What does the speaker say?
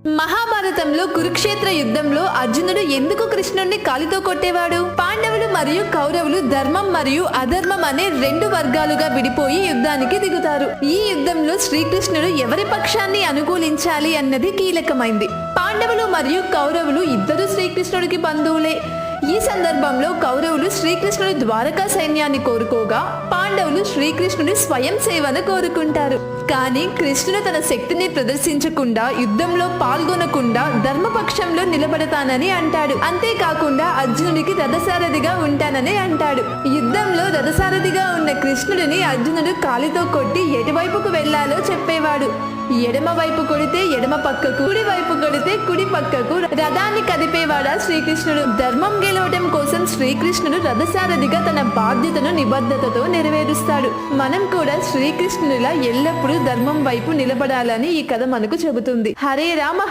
మహాభారతంలో కురుక్షేత్ర యుద్ధంలో అర్జునుడు ఎందుకు కృష్ణుణ్ణి కాలితో కొట్టేవాడు? పాండవులు మరియు కౌరవులు ధర్మం మరియు అధర్మం అనే రెండు వర్గాలుగా విడిపోయి యుద్ధానికి దిగుతారు. ఈ యుద్ధంలో శ్రీకృష్ణుడు ఎవరి పక్షాన్ని అనుకూలించాలి అన్నది కీలకమైంది. పాండవులు మరియు కౌరవులు ఇద్దరు శ్రీకృష్ణుడికి బంధువులే. ఈ సందర్భంలో కౌరవులు శ్రీకృష్ణుడి ద్వారకా సైన్యాన్ని కోరుకోగా, పాండవులు శ్రీకృష్ణుడి స్వయం సేవను కోరుకుంటారు. కానీ కృష్ణుడు తన శక్తిని ప్రదర్శించకుండా, యుద్ధంలో పాల్గొనకుండా ధర్మపక్షంలో నిలబడతానని అంటాడు. అంతేకాకుండా అర్జునుడికి రథసారథిగా ఉంటానని అంటాడు. యుద్ధంలో రథసారథిగా ఉన్న కృష్ణుడిని అర్జునుడు కాలితో కొట్టి ఎటువైపుకు వెళ్లాలో చెప్పేవాడు. ఎడమ వైపు కొడితే ఎడమ పక్కకు, కుడి వైపు కొడితే కుడి పక్కకు రథాన్ని కదిపేవాడా శ్రీకృష్ణుడు. ధర్మం గెలవడం కోసం శ్రీకృష్ణుడు రథసారథిగా తన బాధ్యతను నిబద్ధతతో నెరవేరుస్తాడు. మనం కూడా శ్రీకృష్ణుడిలా ఎల్లప్పుడూ ధర్మం వైపు నిలబడాలని ఈ కథ మనకు చెబుతుంది. హరే రామ